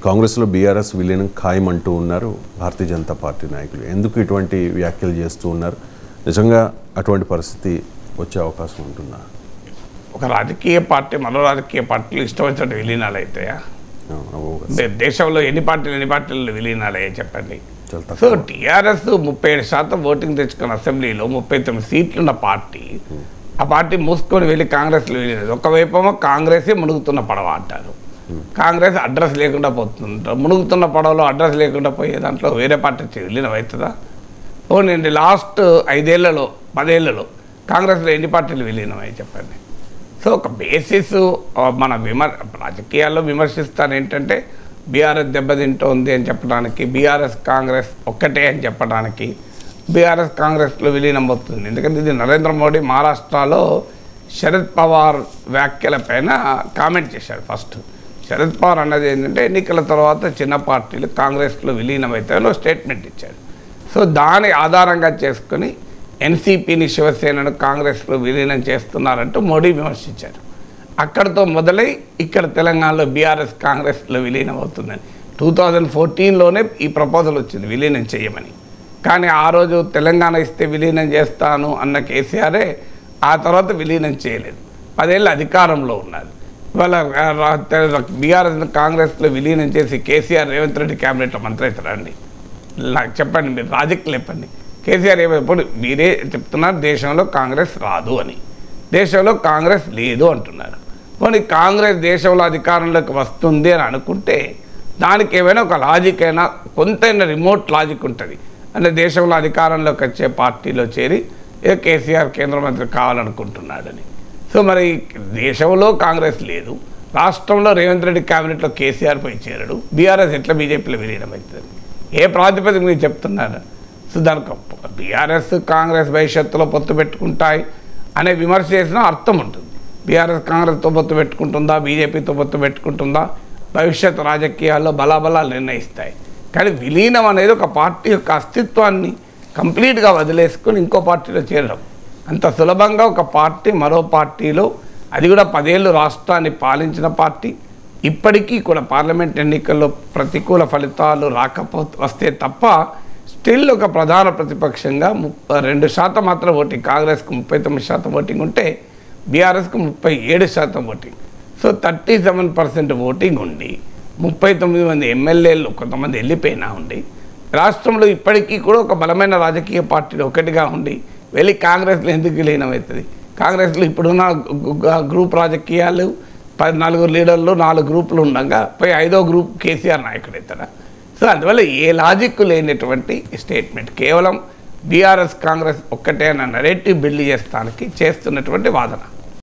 కాంగ్రెస్లో బీఆర్ఎస్ విలీనం ఖాయమంటూ ఉన్నారు భారతీయ జనతా పార్టీ నాయకులు. ఎందుకు ఇటువంటి వ్యాఖ్యలు చేస్తూ ఉన్నారు? నిజంగా అటువంటి పరిస్థితి వచ్చే అవకాశం ఉంటుందా? ఒక రాజకీయ పార్టీ మరో రాజకీయ పార్టీలు ఇష్టం వచ్చినట్టు విలీనాలు అవుతాయా? దేశంలో ఎన్ని పార్టీలు విలీనాలు అయ్యాయి చెప్పండి. సో టీఆర్ఎస్ 37% ఓటింగ్ తెచ్చుకున్న అసెంబ్లీలో 39 సీట్లున్న పార్టీ, ఆ పార్టీ మూసుకొని వెళ్ళి కాంగ్రెస్లో విలీనం. ఒకవైపు కాంగ్రెసే మునుగుతున్న పడవ అంటారు. కాంగ్రెస్ అడ్రస్ లేకుండా పోతుంటారు. మునుగుతున్న పడవలో అడ్రస్ లేకుండా పోయే దాంట్లో వేరే పార్టీ విలీనం అవుతుందా? ఓనండి లాస్ట్ 5 ఏళ్లలో 10 ఏళ్లలో కాంగ్రెస్లో ఎన్ని పార్టీలు విలీనం అయ్యి చెప్పండి. సో ఒక బేసిస్ మన రాజకీయాల్లో విమర్శిస్తాను ఏంటంటే బీఆర్ఎస్ దెబ్బతింటోంది అని చెప్పడానికి, బీఆర్ఎస్ కాంగ్రెస్ ఒక్కటే అని చెప్పడానికి, బీఆర్ఎస్ కాంగ్రెస్లో విలీనం అవుతుంది. ఎందుకంటే ఇది నరేంద్ర మోడీ మహారాష్ట్రలో శరద్ పవార్ వ్యాఖ్యలపైన కామెంట్ చేశాడు. ఫస్ట్ శరద్ పవార్ అన్నది ఏంటంటే ఎన్నికల తర్వాత చిన్న పార్టీలు కాంగ్రెస్లో విలీనం అవుతాయని స్టేట్మెంట్ ఇచ్చాడు. సో దాని ఆధారంగా చేసుకొని ఎన్సీపీని శివసేనను కాంగ్రెస్లో విలీనం చేస్తున్నారంటూ మోడీ విమర్శించారు. అక్కడితో మొదలై ఇక్కడ తెలంగాణలో బీఆర్ఎస్ కాంగ్రెస్లో విలీనం అవుతుందని 2014లోనే ఈ ప్రపోజల్ వచ్చింది విలీనం చేయమని. కానీ ఆ రోజు తెలంగాణ ఇస్తే విలీనం చేస్తాను అన్న కేసీఆరే ఆ తర్వాత విలీనం చేయలేదు. 10 ఏళ్ళు అధికారంలో ఉన్నారు. ఇవాళ బీఆర్ఎస్ కాంగ్రెస్లో విలీనం చేసి కేసీఆర్ రేవంత్ రెడ్డి క్యాబినెట్లో మంత్రి అవుతారండి? నాకు చెప్పండి, మీరు లాజిక్ లేపండి. కేసీఆర్ ఏమైపోయి మీరే చెప్తున్నారు దేశంలో కాంగ్రెస్ రాదు అని, దేశంలో కాంగ్రెస్ లేదు అంటున్నారు. పోనీ కాంగ్రెస్ దేశంలో అధికారంలోకి వస్తుంది అని అనుకుంటే దానికి ఏమైనా ఒక లాజిక్ అయినా కొంతైనా రిమోట్ లాజిక్ ఉంటుంది. అంటే దేశంలో అధికారంలోకి వచ్చే పార్టీలో చేరి ఏ కేసీఆర్ కేంద్ర మంత్రి కావాలనుకుంటున్నాడని. సో మరి దేశంలో కాంగ్రెస్ లేదు, రాష్ట్రంలో రేవంత్ రెడ్డి క్యాబినెట్లో కేసీఆర్ పోయి చేరడు, బీఆర్ఎస్ ఎట్లా బీజేపీలో విలీనం అవుతుంది? ఏ ప్రాతిపదిక మీరు చెప్తున్నారు? సో దానికి బీఆర్ఎస్ కాంగ్రెస్ భవిష్యత్తులో పొత్తు పెట్టుకుంటాయి అనే విమర్శ చేసినా అర్థం ఉంటుంది. బీఆర్ఎస్ కాంగ్రెస్తో పొత్తు పెట్టుకుంటుందా, బీజేపీతో పొత్తు పెట్టుకుంటుందా, భవిష్యత్ రాజకీయాల్లో బలాబలాలు నిర్ణయిస్తాయి. కానీ విలీనం అనేది ఒక పార్టీ యొక్క అస్తిత్వాన్ని కంప్లీట్గా వదిలేసుకొని ఇంకో పార్టీలో చేరడం అంత సులభంగా ఒక పార్టీ మరో పార్టీలో, అది కూడా 10 ఏళ్ళు రాష్ట్రాన్ని పాలించిన పార్టీ, ఇప్పటికీ కూడా పార్లమెంట్ ఎన్నికల్లో ప్రతికూల ఫలితాలు వస్తే తప్ప స్టిల్ ఒక ప్రధాన ప్రతిపక్షంగా 2% మాత్రం ఓటింగ్, కాంగ్రెస్కు 39% ఓటింగ్ ఉంటే బీఆర్ఎస్కు 37% ఓటింగ్. సో 37% ఓటింగ్ ఉండి 39 మంది ఎమ్మెల్యేలు కొంతమంది వెళ్ళిపోయినా ఉండి రాష్ట్రంలో ఇప్పటికీ కూడా ఒక బలమైన రాజకీయ పార్టీలు ఒకటిగా ఉండి వెళ్ళి కాంగ్రెస్లో ఎందుకు విలీనం అవుతుంది? కాంగ్రెస్లో ఇప్పుడున్న గ్రూప్ రాజకీయాలు 14 లీడర్లు 4 గ్రూపులు ఉండగా పోయి 5వ గ్రూప్ కేసీఆర్ నాయకుడు అవుతాడా? సో అందువల్ల ఏ లాజిక్ లేనటువంటి స్టేట్మెంట్, కేవలం బీఆర్ఎస్ కాంగ్రెస్ ఒక్కటే అన్న నరేటివ్ బిల్డ్ చేస్తానికి చేస్తున్నటువంటి వాదన.